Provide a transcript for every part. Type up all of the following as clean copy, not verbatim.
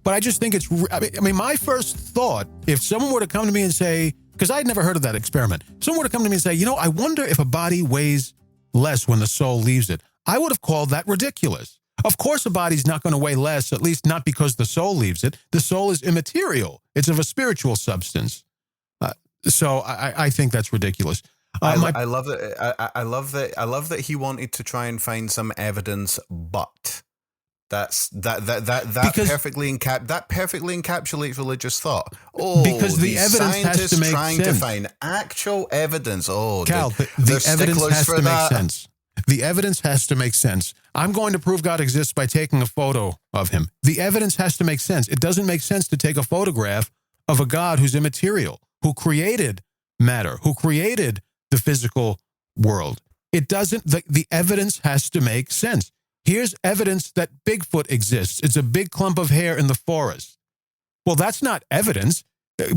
But I just think it's, I mean, my first thought, if someone were to come to me and say, because I had never heard of that experiment, someone were to come to me and say, you know, I wonder if a body weighs less when the soul leaves it, I would have called that ridiculous. Of course, a body's not going to weigh less, at least not because the soul leaves it. The soul is immaterial. It's of a spiritual substance. So I think that's ridiculous. I love that. I love that he wanted to try and find some evidence, but that perfectly encapsulates religious thought. Oh, because the evidence has to make trying sense. to find actual evidence. Oh, Cal, the evidence has to make sense. The evidence has to make sense. I'm going to prove God exists by taking a photo of him. The evidence has to make sense. It doesn't make sense to take a photograph of a God who's immaterial, who created matter, who created the physical world. It doesn't, the evidence has to make sense. Here's evidence that Bigfoot exists. It's a big clump of hair in the forest. Well, that's not evidence,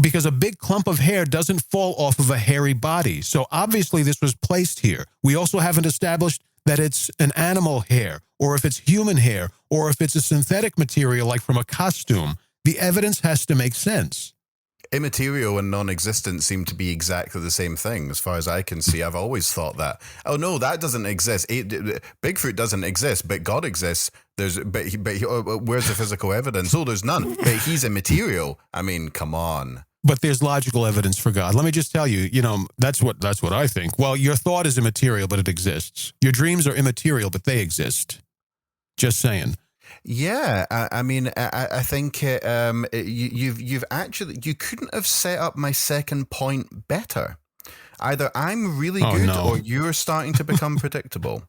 because a big clump of hair doesn't fall off of a hairy body. So obviously this was placed here. We also haven't established that it's an animal hair, or if it's human hair, or if it's a synthetic material like from a costume. The evidence has to make sense. Immaterial and non-existent seem to be exactly the same thing, as far as I can see. I've always thought that. Oh no, that doesn't exist. Bigfoot doesn't exist, but God exists. Where's the physical evidence? Oh, there's none. But he's immaterial. I mean, come on. But there's logical evidence for God. Let me just tell you, that's what I think. Well, your thought is immaterial, but it exists. Your dreams are immaterial, but they exist. Just saying. Yeah, I mean, I think you've actually, you couldn't have set up my second point better. Either I'm really good or you're starting to become predictable.